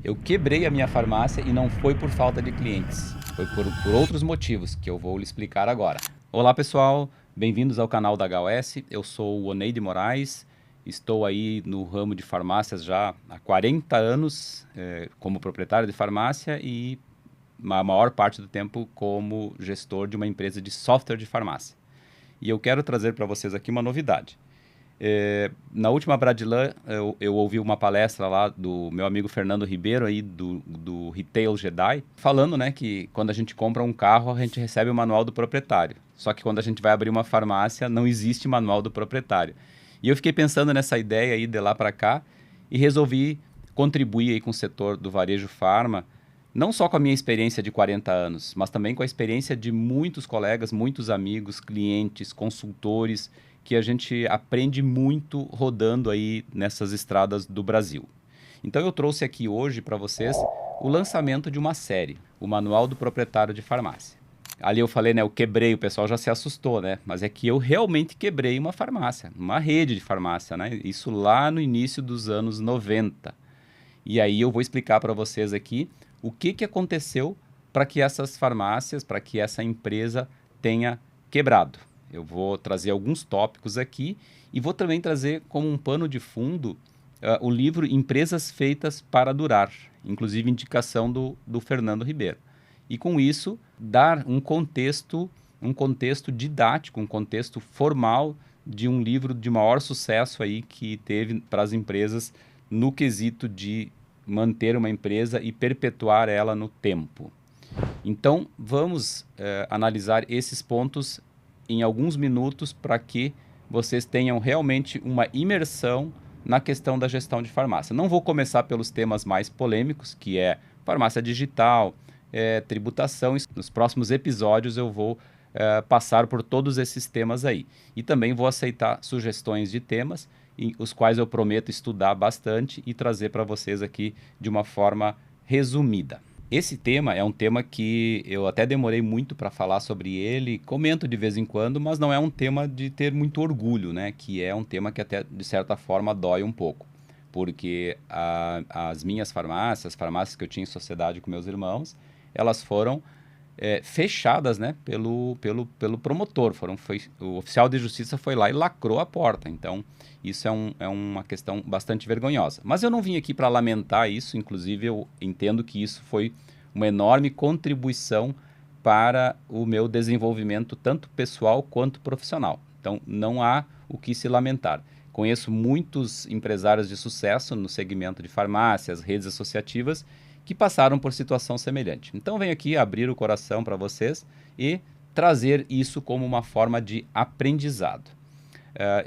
Eu quebrei a minha farmácia e não foi por falta de clientes, foi por outros motivos que eu vou lhe explicar agora. Olá pessoal, bem-vindos ao canal da HOS, eu sou o Oneide Moraes, estou aí no ramo de farmácias já há 40 anos como proprietário de farmácia e a maior parte do tempo como gestor de uma empresa de software de farmácia. E eu quero trazer para vocês aqui uma novidade. Na última Bradilan, eu ouvi uma palestra lá do meu amigo Fernando Ribeiro, aí do Retail Jedi, falando, né, que quando a gente compra um carro, a gente recebe o manual do proprietário. Só que quando a gente vai abrir uma farmácia, não existe manual do proprietário. E eu fiquei pensando nessa ideia aí de lá para cá e resolvi contribuir aí com o setor do varejo farma, não só com a minha experiência de 40 anos, mas também com a experiência de muitos colegas, muitos amigos, clientes, consultores, que a gente aprende muito rodando aí nessas estradas do Brasil. Então eu trouxe aqui hoje para vocês o lançamento de uma série, o Manual do Proprietário de Farmácia. Ali eu falei, né, eu quebrei, o pessoal já se assustou, né? Mas é que eu realmente quebrei uma farmácia, uma rede de farmácia, né? Isso lá no início dos anos 90. E aí eu vou explicar para vocês aqui o que aconteceu para que essas farmácias, para que essa empresa tenha quebrado. Eu vou trazer alguns tópicos aqui e vou também trazer como um pano de fundo o livro Empresas Feitas para Durar, inclusive indicação do Fernando Ribeiro. E com isso, dar um contexto didático, um contexto formal de um livro de maior sucesso aí que teve para as empresas no quesito de manter uma empresa e perpetuar ela no tempo. Então, vamos analisar esses pontos em alguns minutos para que vocês tenham realmente uma imersão na questão da gestão de farmácia. Não vou começar pelos temas mais polêmicos, que é farmácia digital, tributação. Nos próximos episódios eu vou passar por todos esses temas aí. E também vou aceitar sugestões de temas, os quais eu prometo estudar bastante e trazer para vocês aqui de uma forma resumida. Esse tema é um tema que eu até demorei muito para falar sobre ele, comento de vez em quando, mas não é um tema de ter muito orgulho, né? Que é um tema que até, de certa forma, dói um pouco. Porque as minhas farmácias, as farmácias que eu tinha em sociedade com meus irmãos, elas foram fechadas, né, pelo promotor. O oficial de justiça foi lá e lacrou a porta. Então, isso é uma questão bastante vergonhosa. Mas eu não vim aqui para lamentar isso, inclusive eu entendo que isso foi uma enorme contribuição para o meu desenvolvimento, tanto pessoal quanto profissional. Então, não há o que se lamentar. Conheço muitos empresários de sucesso no segmento de farmácias, redes associativas, que passaram por situação semelhante. Então venho aqui abrir o coração para vocês e trazer isso como uma forma de aprendizado.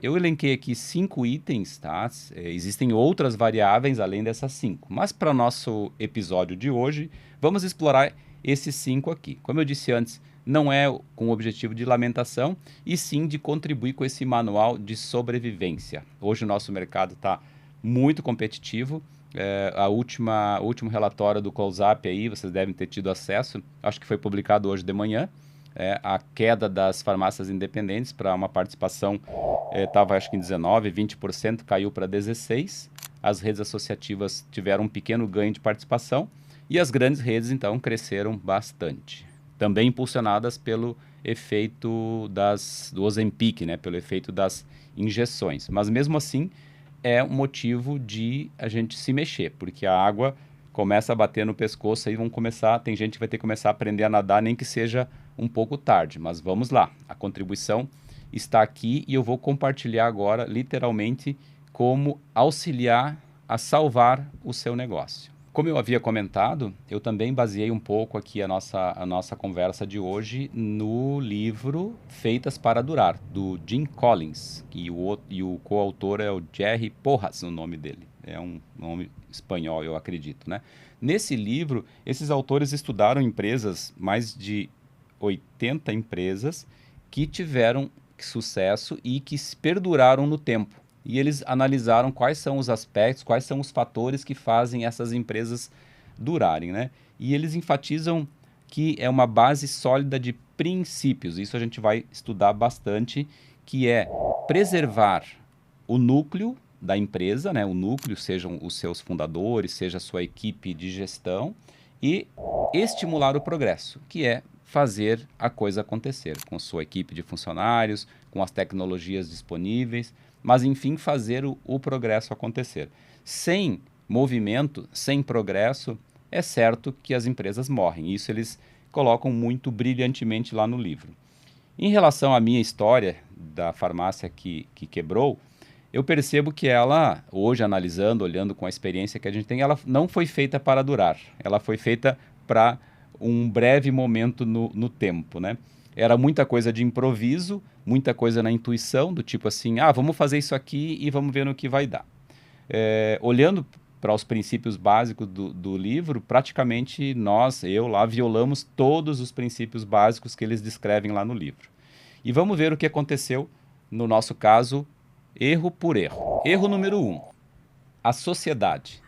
Eu elenquei aqui 5 itens, tá? Existem outras variáveis além dessas 5, mas para o nosso episódio de hoje, vamos explorar esses 5 aqui. Como eu disse antes, não é com o objetivo de lamentação, e sim de contribuir com esse manual de sobrevivência. Hoje o nosso mercado está muito competitivo. O último relatório do Close-Up aí, vocês devem ter tido acesso, acho que foi publicado hoje de manhã, a queda das farmácias independentes para uma participação, estava acho que em 19%, 20%, caiu para 16%, as redes associativas tiveram um pequeno ganho de participação, e as grandes redes então cresceram bastante, também impulsionadas pelo efeito do Ozempic, né, pelo efeito das injeções, mas mesmo assim, é um motivo de a gente se mexer, porque a água começa a bater no pescoço e tem gente que vai ter que começar a aprender a nadar, nem que seja um pouco tarde, mas vamos lá, a contribuição está aqui e eu vou compartilhar agora, literalmente, como auxiliar a salvar o seu negócio. Como eu havia comentado, eu também baseei um pouco aqui a nossa conversa de hoje no livro Feitas para Durar, do Jim Collins, e o coautor é o Jerry Porras, o nome dele. É um nome espanhol, eu acredito, né? Nesse livro, esses autores estudaram empresas, mais de 80 empresas, que tiveram sucesso e que perduraram no tempo. E eles analisaram quais são os aspectos, quais são os fatores que fazem essas empresas durarem, né? E eles enfatizam que é uma base sólida de princípios, isso a gente vai estudar bastante, que é preservar o núcleo da empresa, né, o núcleo, sejam os seus fundadores, seja a sua equipe de gestão, e estimular o progresso, que é fazer a coisa acontecer com sua equipe de funcionários, com as tecnologias disponíveis, mas enfim fazer o progresso acontecer. Sem movimento, sem progresso, é certo que as empresas morrem. Isso eles colocam muito brilhantemente lá no livro. Em relação à minha história da farmácia que quebrou, eu percebo que ela, hoje analisando, olhando com a experiência que a gente tem, ela não foi feita para durar. Ela foi feita para um breve momento no tempo, né? Era muita coisa de improviso, muita coisa na intuição, do tipo assim, vamos fazer isso aqui e vamos ver no que vai dar. Olhando para os princípios básicos do livro, praticamente eu lá, violamos todos os princípios básicos que eles descrevem lá no livro. E vamos ver o que aconteceu no nosso caso, erro por erro. Erro número 1, a sociedade.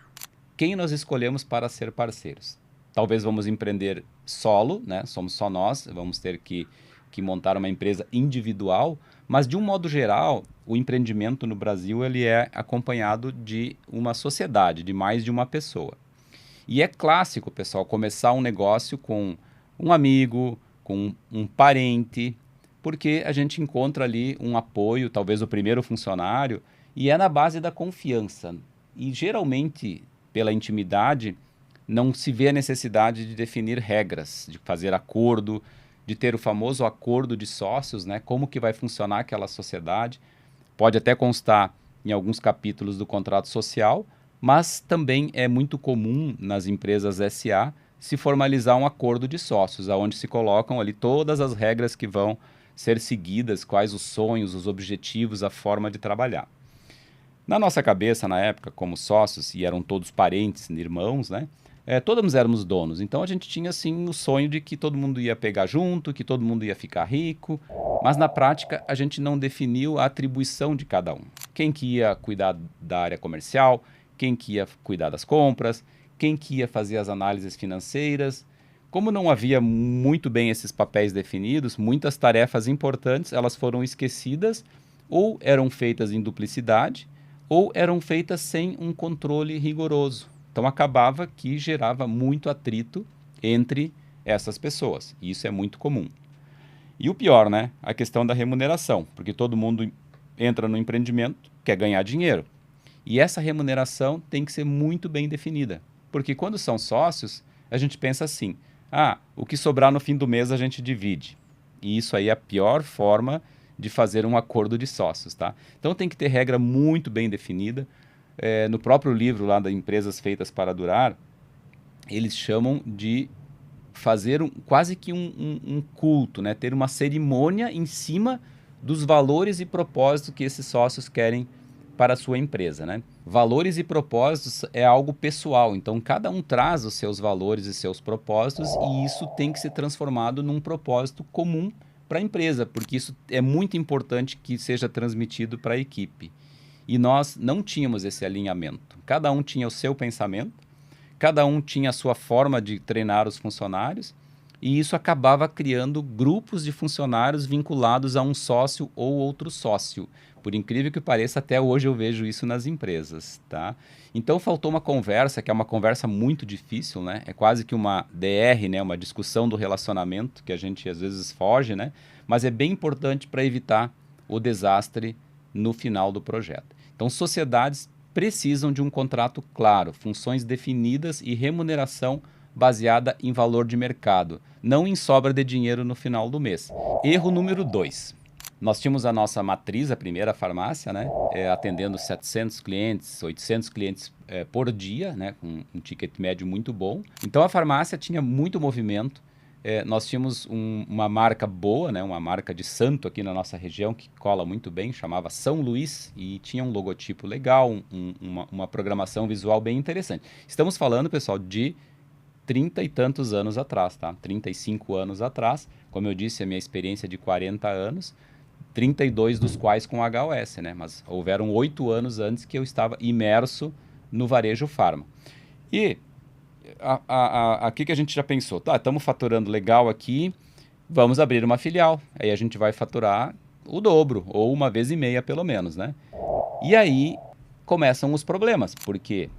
Quem nós escolhemos para ser parceiros? Talvez vamos empreender solo, né? Somos só nós, vamos ter que montar uma empresa individual, mas de um modo geral, o empreendimento no Brasil ele é acompanhado de uma sociedade, de mais de uma pessoa. E é clássico, pessoal, começar um negócio com um amigo, com um parente, porque a gente encontra ali um apoio, talvez o primeiro funcionário, e é na base da confiança. E geralmente, pela intimidade, não se vê a necessidade de definir regras, de fazer acordo, de ter o famoso acordo de sócios, né? Como que vai funcionar aquela sociedade. Pode até constar em alguns capítulos do contrato social, mas também é muito comum nas empresas SA se formalizar um acordo de sócios, onde se colocam ali todas as regras que vão ser seguidas, quais os sonhos, os objetivos, a forma de trabalhar. Na nossa cabeça, na época, como sócios, e eram todos parentes, irmãos, né? Todos éramos donos, então a gente tinha assim o sonho de que todo mundo ia pegar junto, que todo mundo ia ficar rico, mas na prática a gente não definiu a atribuição de cada um. Quem que ia cuidar da área comercial, quem que ia cuidar das compras, quem que ia fazer as análises financeiras. Como não havia muito bem esses papéis definidos, muitas tarefas importantes elas foram esquecidas ou eram feitas em duplicidade ou eram feitas sem um controle rigoroso. Então acabava que gerava muito atrito entre essas pessoas. E isso é muito comum. E o pior, né? A questão da remuneração, porque todo mundo entra no empreendimento, quer ganhar dinheiro. E essa remuneração tem que ser muito bem definida. Porque quando são sócios, a gente pensa assim, o que sobrar no fim do mês a gente divide. E isso aí é a pior forma de fazer um acordo de sócios, tá? Então tem que ter regra muito bem definida. No próprio livro lá das Empresas Feitas para Durar, eles chamam de fazer quase que um culto, né? Ter uma cerimônia em cima dos valores e propósitos que esses sócios querem para a sua empresa, né? Valores e propósitos é algo pessoal, então cada um traz os seus valores e seus propósitos e isso tem que ser transformado num propósito comum para a empresa, porque isso é muito importante que seja transmitido para a equipe. E nós não tínhamos esse alinhamento. Cada um tinha o seu pensamento, cada um tinha a sua forma de treinar os funcionários, e isso acabava criando grupos de funcionários vinculados a um sócio ou outro sócio. Por incrível que pareça, até hoje eu vejo isso nas empresas, tá? Então faltou uma conversa, que é uma conversa muito difícil, né? É quase que uma DR, né? Uma discussão do relacionamento, que a gente às vezes foge, né? Mas é bem importante para evitar o desastre no final do projeto. Então, sociedades precisam de um contrato claro, funções definidas e remuneração baseada em valor de mercado, não em sobra de dinheiro no final do mês. Erro número 2. Nós tínhamos a nossa matriz, a primeira farmácia, né, atendendo 700 clientes, 800 clientes por dia, né, com um ticket médio muito bom. Então, a farmácia tinha muito movimento. Nós tínhamos uma marca boa, né, uma marca de santo aqui na nossa região, que cola muito bem, chamava São Luís, e tinha um logotipo legal, uma programação visual bem interessante. Estamos falando, pessoal, de 30 e tantos anos atrás, tá? 35 anos atrás, como eu disse, a minha experiência é de 40 anos, 32 dos quais com HOS, né? Mas houveram 8 anos antes que eu estava imerso no varejo farma. E aqui que a gente já pensou, tá, estamos faturando legal aqui, vamos abrir uma filial. Aí a gente vai faturar o dobro, ou 1,5 vezes pelo menos, né? E aí começam os problemas, porque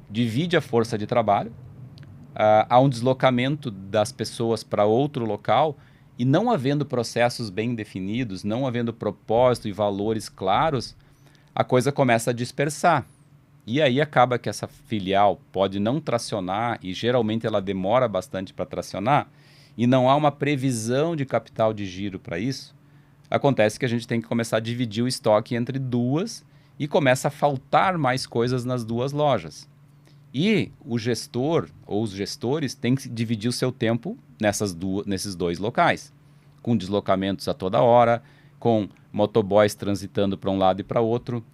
divide a força de trabalho, há um deslocamento das pessoas para outro local e não havendo processos bem definidos, não havendo propósito e valores claros, a coisa começa a dispersar. E aí acaba que essa filial pode não tracionar e geralmente ela demora bastante para tracionar e não há uma previsão de capital de giro para isso. Acontece que a gente tem que começar a dividir o estoque entre duas e começa a faltar mais coisas nas duas lojas. E o gestor ou os gestores têm que dividir o seu tempo nesses dois locais, com deslocamentos a toda hora, com motoboys transitando para um lado e para outro.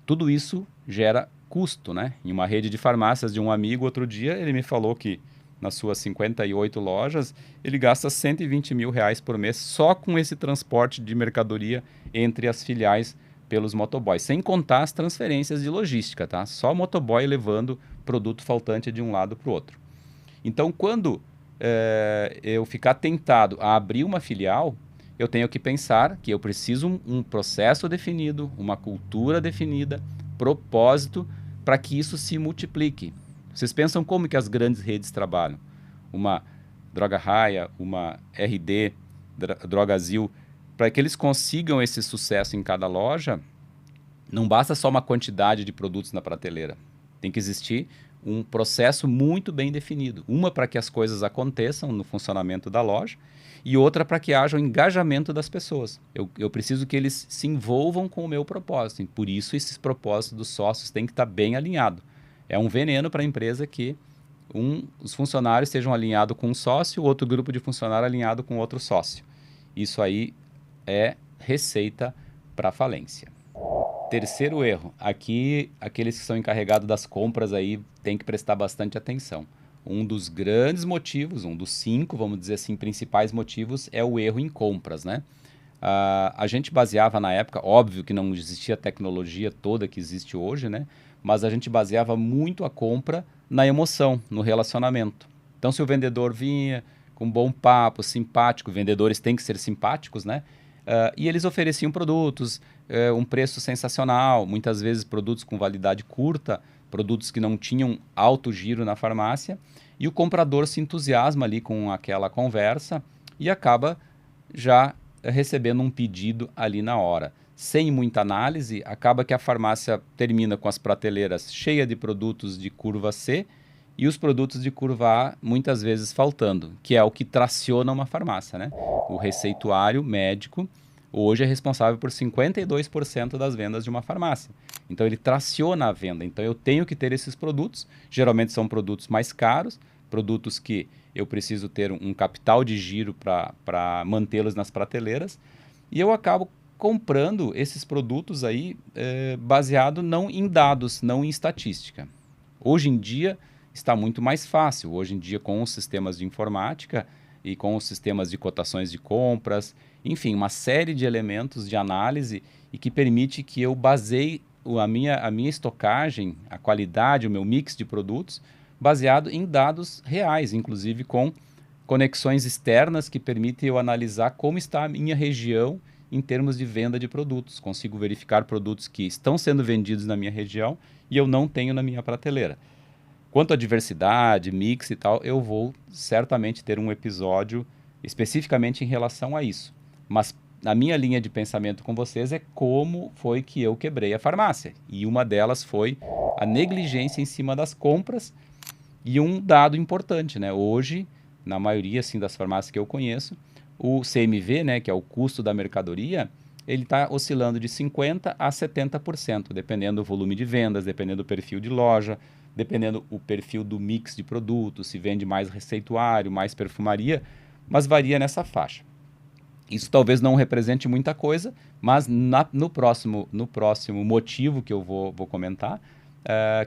Tudo isso gera custo, né? Em uma rede de farmácias de um amigo, outro dia, ele me falou que nas suas 58 lojas, ele gasta R$ 120 mil por mês só com esse transporte de mercadoria entre as filiais pelos motoboys, sem contar as transferências de logística, tá? Só motoboy levando produto faltante de um lado para o outro. Então, quando eu ficar tentado a abrir uma filial, eu tenho que pensar que eu preciso um processo definido, uma cultura definida, propósito, para que isso se multiplique. Vocês pensam como que as grandes redes trabalham? Uma Droga Raia, uma RD, Drogazil, para que eles consigam esse sucesso em cada loja, não basta só uma quantidade de produtos na prateleira. Tem que existir um processo muito bem definido. Uma para que as coisas aconteçam no funcionamento da loja e outra para que haja o engajamento das pessoas. Eu preciso que eles se envolvam com o meu propósito. E por isso, esses propósitos dos sócios têm que estar bem alinhados. É um veneno para a empresa que os funcionários estejam alinhados com um sócio, outro grupo de funcionário alinhado com outro sócio. Isso aí é receita para falência. Terceiro erro, aqui aqueles que são encarregados das compras aí têm que prestar bastante atenção. Um dos grandes motivos, um dos 5, vamos dizer assim, principais motivos é o erro em compras, né? A gente baseava na época, óbvio que não existia a tecnologia toda que existe hoje, né? Mas a gente baseava muito a compra na emoção, no relacionamento. Então, se o vendedor vinha com um bom papo, simpático, vendedores têm que ser simpáticos, né? E eles ofereciam produtos, um preço sensacional, muitas vezes produtos com validade curta, produtos que não tinham alto giro na farmácia, e o comprador se entusiasma ali com aquela conversa e acaba já recebendo um pedido ali na hora. Sem muita análise, acaba que a farmácia termina com as prateleiras cheias de produtos de curva C e os produtos de curva A muitas vezes faltando, que é o que traciona uma farmácia, né? O receituário médico hoje é responsável por 52% das vendas de uma farmácia. Então ele traciona a venda. Então eu tenho que ter esses produtos, geralmente são produtos mais caros, produtos que eu preciso ter um capital de giro para mantê-los nas prateleiras, e eu acabo comprando esses produtos aí baseado não em dados, não em estatística. Hoje em dia está muito mais fácil, hoje em dia com os sistemas de informática e com os sistemas de cotações de compras, enfim, uma série de elementos de análise e que permite que eu baseie a minha estocagem, a qualidade, o meu mix de produtos, baseado em dados reais, inclusive com conexões externas que permitem eu analisar como está a minha região em termos de venda de produtos. Consigo verificar produtos que estão sendo vendidos na minha região e eu não tenho na minha prateleira. Quanto à diversidade, mix e tal, eu vou certamente ter um episódio especificamente em relação a isso. Mas a minha linha de pensamento com vocês é como foi que eu quebrei a farmácia. E uma delas foi a negligência em cima das compras e um dado importante, né? Hoje, na maioria assim, das farmácias que eu conheço, o CMV, né, que é o custo da mercadoria, ele está oscilando de 50% a 70%, dependendo do volume de vendas, dependendo do perfil de loja, dependendo do perfil do mix de produtos, se vende mais receituário, mais perfumaria, mas varia nessa faixa. Isso talvez não represente muita coisa, mas no próximo motivo que eu vou comentar,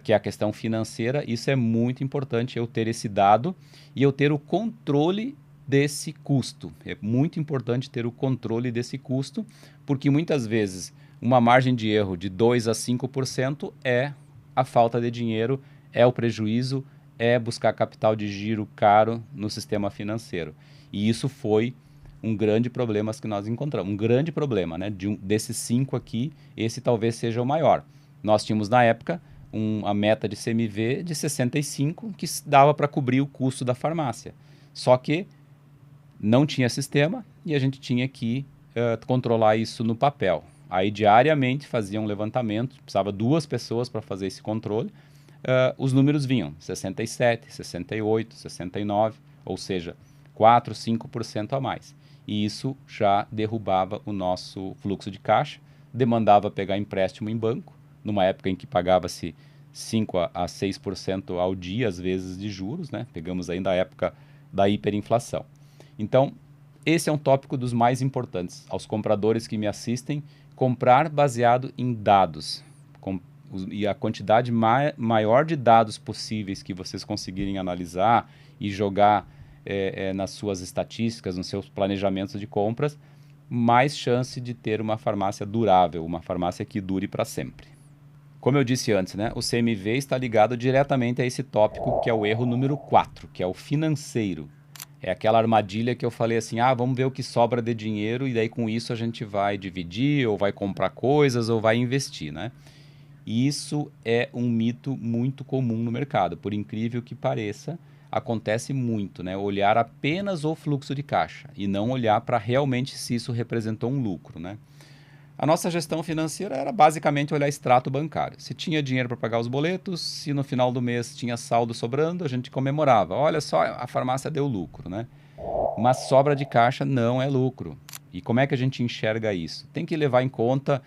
que é a questão financeira, isso é muito importante eu ter esse dado e eu ter o controle desse custo. É muito importante ter o controle desse custo, porque muitas vezes uma margem de erro de 2% a 5% é a falta de dinheiro, é o prejuízo, é buscar capital de giro caro no sistema financeiro. E isso foi um grande problema que nós encontramos. Um grande problema, né? Desses 5 aqui, esse talvez seja o maior. Nós tínhamos na época a meta de CMV de 65, que dava para cobrir o custo da farmácia. Só que não tinha sistema e a gente tinha que controlar isso no papel. Aí diariamente fazia um levantamento, precisava 2 pessoas para fazer esse controle. Os números vinham 67, 68, 69, ou seja, 4, 5% a mais. E isso já derrubava o nosso fluxo de caixa, demandava pegar empréstimo em banco, numa época em que pagava-se 5 a 6% ao dia, às vezes, de juros, né? Pegamos ainda a época da hiperinflação. Então, esse é um tópico dos mais importantes. Aos compradores que me assistem, comprar baseado em dados. E a quantidade maior de dados possíveis que vocês conseguirem analisar e jogar nas suas estatísticas, nos seus planejamentos de compras, mais chance de ter uma farmácia durável, uma farmácia que dure para sempre. Como eu disse antes, né, o CMV está ligado diretamente a esse tópico que é o erro número 4, que é o financeiro. É aquela armadilha que eu falei assim, vamos ver o que sobra de dinheiro e daí com isso a gente vai dividir, ou vai comprar coisas, ou vai investir, né? E isso é um mito muito comum no mercado, por incrível que pareça, acontece muito, né? Olhar apenas o fluxo de caixa e não olhar para realmente se isso representou um lucro, né? A nossa gestão financeira era basicamente olhar extrato bancário. Se tinha dinheiro para pagar os boletos, se no final do mês tinha saldo sobrando, a gente comemorava. Olha só, a farmácia deu lucro, né? Mas sobra de caixa não é lucro. E como é que a gente enxerga isso? Tem que levar em conta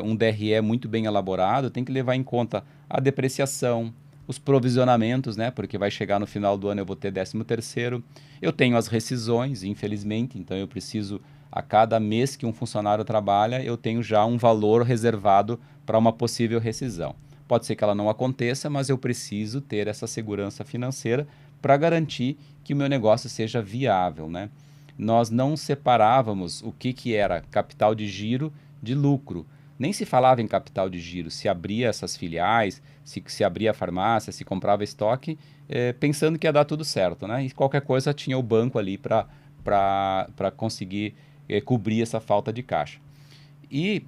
um DRE muito bem elaborado, tem que levar em conta a depreciação, os provisionamentos, né? Porque vai chegar no final do ano eu vou ter 13º. Eu tenho as rescisões, infelizmente, então eu preciso, a cada mês que um funcionário trabalha, eu tenho já um valor reservado para uma possível rescisão. Pode ser que ela não aconteça, mas eu preciso ter essa segurança financeira para garantir que o meu negócio seja viável, né? Nós não separávamos o que era capital de giro de lucro. Nem se falava em capital de giro, se abria essas filiais, se abria a farmácia, se comprava estoque, pensando que ia dar tudo certo, né? E qualquer coisa tinha o banco ali para conseguir cobrir essa falta de caixa. E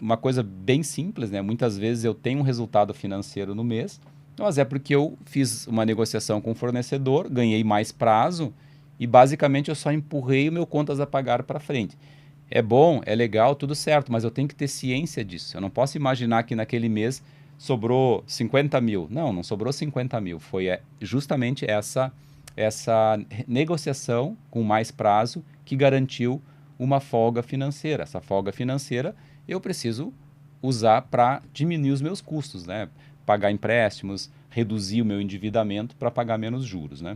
uma coisa bem simples, né? Muitas vezes eu tenho um resultado financeiro no mês, mas é porque eu fiz uma negociação com o fornecedor, ganhei mais prazo e basicamente eu só empurrei o meu contas a pagar para frente. É bom, é legal, tudo certo, mas eu tenho que ter ciência disso. Eu não posso imaginar que naquele mês sobrou 50 mil. Não sobrou 50 mil. Foi justamente essa negociação com mais prazo que garantiu uma folga financeira. Essa folga financeira eu preciso usar para diminuir os meus custos, né? Pagar empréstimos, reduzir o meu endividamento para pagar menos juros, né?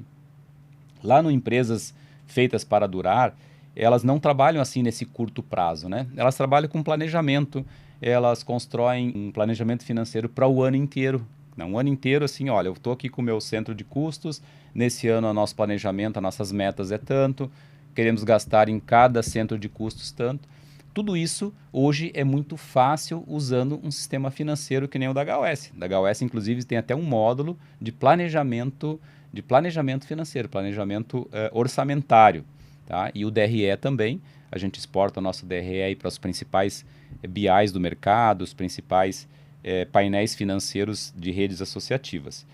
Lá no Empresas Feitas para Durar, elas não trabalham assim nesse curto prazo, né? Elas trabalham com planejamento, elas constroem um planejamento financeiro para o ano inteiro. Um ano inteiro, assim, olha, eu estou aqui com o meu centro de custos, nesse ano o nosso planejamento, as nossas metas é tanto, queremos gastar em cada centro de custos tanto. Tudo isso hoje é muito fácil usando um sistema financeiro que nem o da HOS. Da HOS, inclusive, tem até um módulo de planejamento financeiro, planejamento orçamentário. Tá? E o DRE também, a gente exporta o nosso DRE para os principais BIs do mercado, os principais painéis financeiros de redes associativas.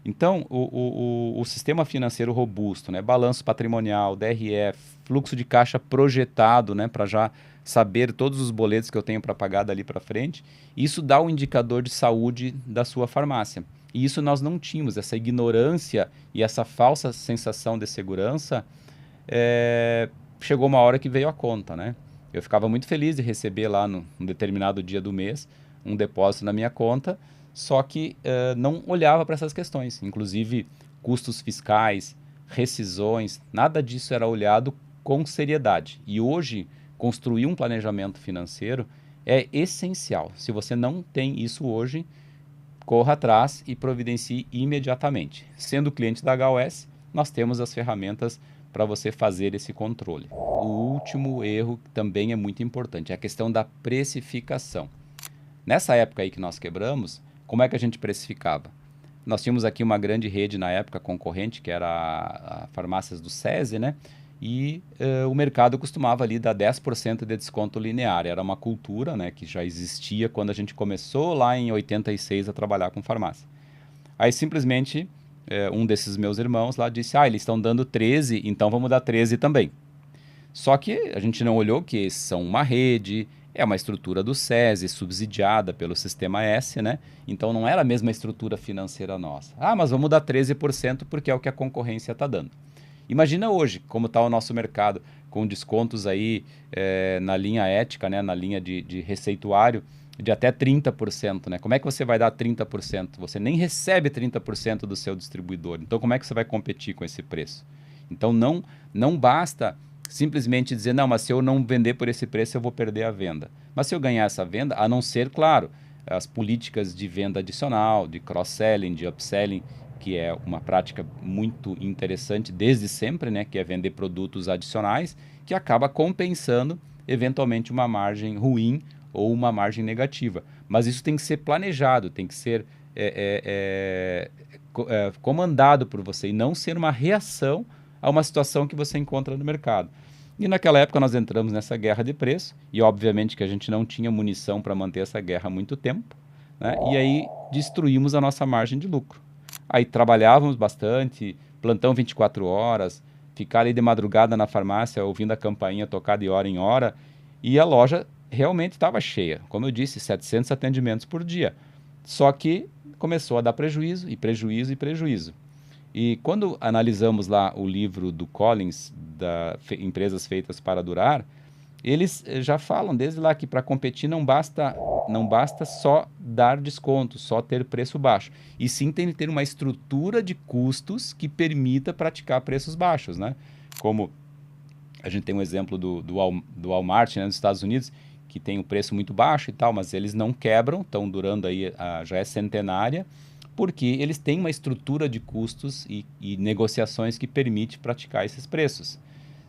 Então, o sistema financeiro robusto, né? Balanço patrimonial, DRE, fluxo de caixa projetado, né? Para já saber todos os boletos que eu tenho para pagar dali para frente, isso dá um indicador de saúde da sua farmácia. E isso nós não tínhamos, essa ignorância e essa falsa sensação de segurança, chegou uma hora que veio a conta, né? Eu ficava muito feliz de receber lá num determinado dia do mês um depósito na minha conta, só que não olhava para essas questões, inclusive custos fiscais, rescisões, nada disso era olhado com seriedade. E hoje, construir um planejamento financeiro é essencial. Se você não tem isso hoje, corra atrás e providencie imediatamente. Sendo cliente da HOS, nós temos as ferramentas para você fazer esse controle. O último erro também é muito importante, é a questão da precificação. Nessa época aí que nós quebramos, como é que a gente precificava? Nós tínhamos aqui uma grande rede na época concorrente, que era a farmácias do SESI, né? e o mercado costumava ali dar 10% de desconto linear. Era uma cultura, né, que já existia quando a gente começou lá em 86 a trabalhar com farmácia. Aí simplesmente um desses meus irmãos lá disse, eles estão dando 13, então vamos dar 13 também. Só que a gente não olhou que são uma rede, é uma estrutura do SESI, subsidiada pelo Sistema S, né? Então não era a mesma estrutura financeira nossa. Mas vamos dar 13% porque é o que a concorrência está dando. Imagina hoje como está o nosso mercado, com descontos aí na linha ética, né? Na linha de receituário, de até 30%, né? Como é que você vai dar 30%? Você nem recebe 30% do seu distribuidor. Então como é que você vai competir com esse preço? Então não basta simplesmente dizer, não, mas se eu não vender por esse preço, eu vou perder a venda. Mas se eu ganhar essa venda, a não ser, claro, as políticas de venda adicional, de cross-selling, de upselling, que é uma prática muito interessante desde sempre, né, que é vender produtos adicionais, que acaba compensando, eventualmente, uma margem ruim ou uma margem negativa. Mas isso tem que ser planejado, tem que ser comandado por você e não ser uma reação a uma situação que você encontra no mercado. E naquela época nós entramos nessa guerra de preço e obviamente que a gente não tinha munição para manter essa guerra há muito tempo, né? E aí destruímos a nossa margem de lucro. Aí trabalhávamos bastante, plantão 24 horas, ficar ali de madrugada na farmácia ouvindo a campainha tocar de hora em hora e a loja realmente estava cheia. Como eu disse, 700 atendimentos por dia. Só que começou a dar prejuízo e prejuízo e prejuízo. E quando analisamos lá o livro do Collins, Empresas Feitas para Durar, eles já falam desde lá que para competir não basta só dar desconto, só ter preço baixo. E sim tem que ter uma estrutura de custos que permita praticar preços baixos, né? Como a gente tem um exemplo do Walmart, né, nos Estados Unidos, que tem um preço muito baixo e tal, mas eles não quebram, estão durando aí, já é centenária, porque eles têm uma estrutura de custos e negociações que permite praticar esses preços.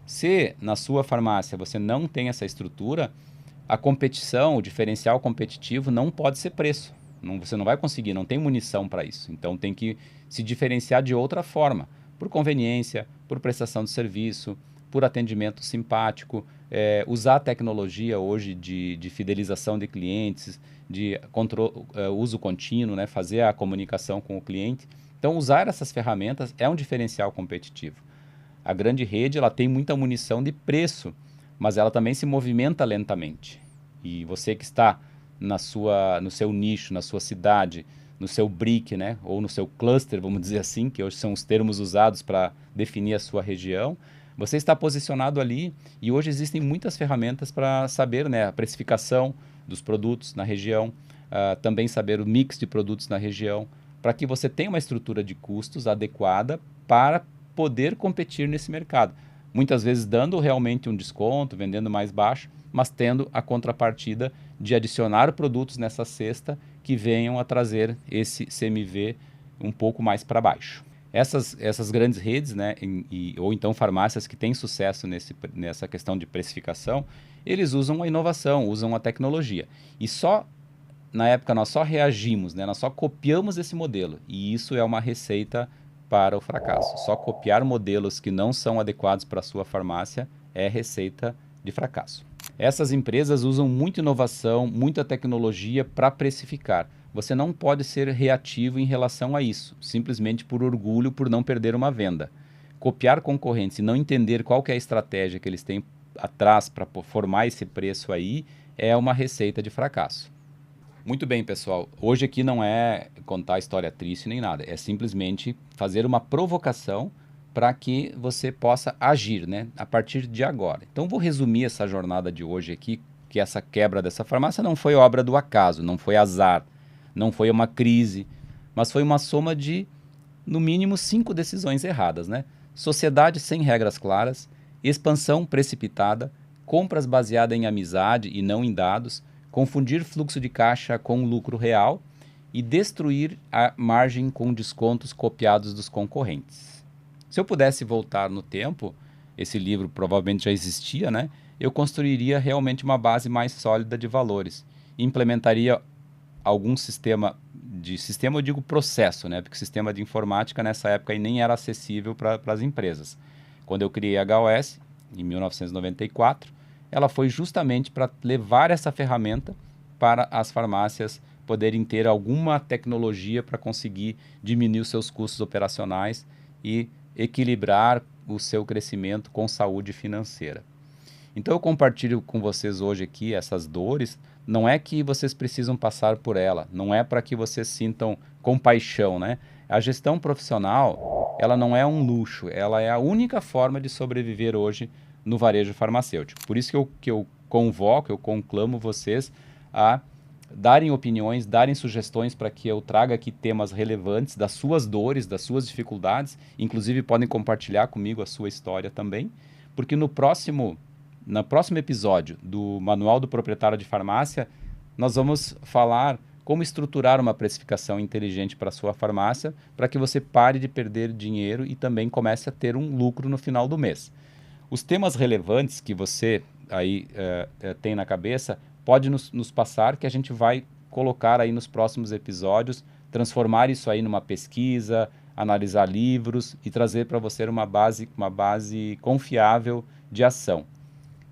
Se na sua farmácia você não tem essa estrutura, a competição, o diferencial competitivo não pode ser preço. Você não vai conseguir, não tem munição para isso. Então tem que se diferenciar de outra forma, por conveniência, por prestação de serviço, por atendimento simpático, usar a tecnologia hoje de fidelização de clientes, de uso contínuo, né, fazer a comunicação com o cliente. Então usar essas ferramentas é um diferencial competitivo. A grande rede ela tem muita munição de preço, mas ela também se movimenta lentamente. E você que está no seu nicho, na sua cidade, no seu brick, né, ou no seu cluster, vamos dizer assim, que hoje são os termos usados para definir a sua região, você está posicionado ali e hoje existem muitas ferramentas para saber, né, a precificação dos produtos na região, também saber o mix de produtos na região, para que você tenha uma estrutura de custos adequada para poder competir nesse mercado. Muitas vezes dando realmente um desconto, vendendo mais baixo, mas tendo a contrapartida de adicionar produtos nessa cesta que venham a trazer esse CMV um pouco mais para baixo. Essas grandes redes, né, ou então farmácias que têm sucesso nessa questão de precificação, eles usam a inovação, usam a tecnologia. E na época, nós só reagimos, né, nós só copiamos esse modelo. E isso é uma receita para o fracasso. Só copiar modelos que não são adequados para a sua farmácia é receita de fracasso. Essas empresas usam muita inovação, muita tecnologia para precificar. Você não pode ser reativo em relação a isso, simplesmente por orgulho, por não perder uma venda. Copiar concorrentes e não entender qual que é a estratégia que eles têm atrás para formar esse preço aí é uma receita de fracasso. Muito bem, pessoal. Hoje aqui não é contar história triste nem nada. É simplesmente fazer uma provocação para que você possa agir, né, a partir de agora. Então, vou resumir essa jornada de hoje aqui, que essa quebra dessa farmácia não foi obra do acaso, não foi azar, não foi uma crise, mas foi uma soma de, no mínimo, 5 decisões erradas, né? Sociedade sem regras claras, expansão precipitada, compras baseadas em amizade e não em dados, confundir fluxo de caixa com lucro real e destruir a margem com descontos copiados dos concorrentes. Se eu pudesse voltar no tempo, esse livro provavelmente já existia, né? Eu construiria realmente uma base mais sólida de valores. Implementaria algum sistema eu digo processo, né? Porque sistema de informática nessa época aí nem era acessível para as empresas. Quando eu criei a HOS, em 1994, ela foi justamente para levar essa ferramenta para as farmácias poderem ter alguma tecnologia para conseguir diminuir os seus custos operacionais e equilibrar o seu crescimento com saúde financeira. Então eu compartilho com vocês hoje aqui essas dores, não é que vocês precisam passar por ela, não é para que vocês sintam compaixão, né? A gestão profissional, ela não é um luxo, ela é a única forma de sobreviver hoje no varejo farmacêutico. Por isso que eu convoco, eu conclamo vocês a darem opiniões, darem sugestões para que eu traga aqui temas relevantes das suas dores, das suas dificuldades, inclusive podem compartilhar comigo a sua história também, porque no próximo episódio do Manual do Proprietário de Farmácia, nós vamos falar como estruturar uma precificação inteligente para a sua farmácia, para que você pare de perder dinheiro e também comece a ter um lucro no final do mês. Os temas relevantes que você aí tem na cabeça, pode nos passar que a gente vai colocar aí nos próximos episódios, transformar isso aí numa pesquisa, analisar livros e trazer para você uma base confiável de ação.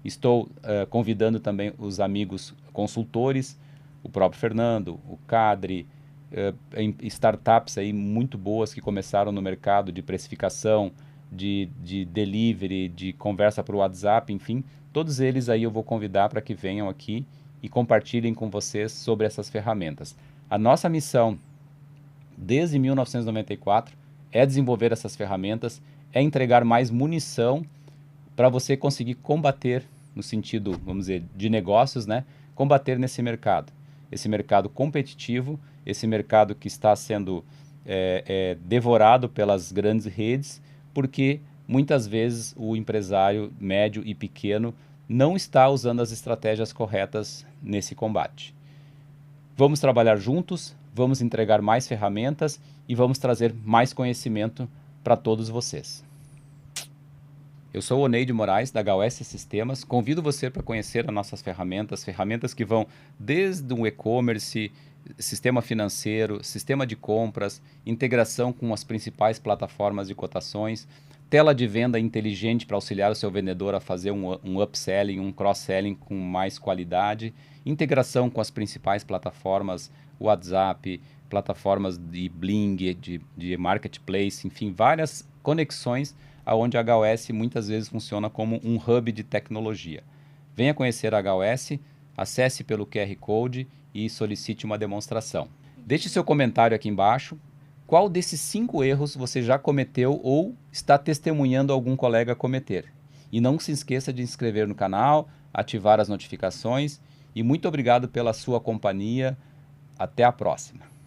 Estou convidando também os amigos consultores, o próprio Fernando, o Cadre, startups aí muito boas que começaram no mercado de precificação, de delivery, de conversa por WhatsApp, enfim, todos eles aí eu vou convidar para que venham aqui e compartilhem com vocês sobre essas ferramentas. A nossa missão, desde 1994, é desenvolver essas ferramentas, é entregar mais munição para você conseguir combater, no sentido, vamos dizer, de negócios, né? Combater nesse mercado. Esse mercado competitivo, esse mercado que está sendo devorado pelas grandes redes, porque muitas vezes o empresário médio e pequeno não está usando as estratégias corretas nesse combate. Vamos trabalhar juntos, vamos entregar mais ferramentas e vamos trazer mais conhecimento para todos vocês. Eu sou o Oneide Moraes, da HOS Sistemas. Convido você para conhecer as nossas ferramentas que vão desde o e-commerce, sistema financeiro, sistema de compras, integração com as principais plataformas de cotações, tela de venda inteligente para auxiliar o seu vendedor a fazer um upselling, um cross-selling com mais qualidade, integração com as principais plataformas, WhatsApp, plataformas de Bling, de Marketplace, enfim, várias conexões onde a HOS muitas vezes funciona como um hub de tecnologia. Venha conhecer a HOS, acesse pelo QR Code e solicite uma demonstração. Deixe seu comentário aqui embaixo. Qual desses 5 erros você já cometeu ou está testemunhando algum colega cometer? E não se esqueça de se inscrever no canal, ativar as notificações e muito obrigado pela sua companhia. Até a próxima.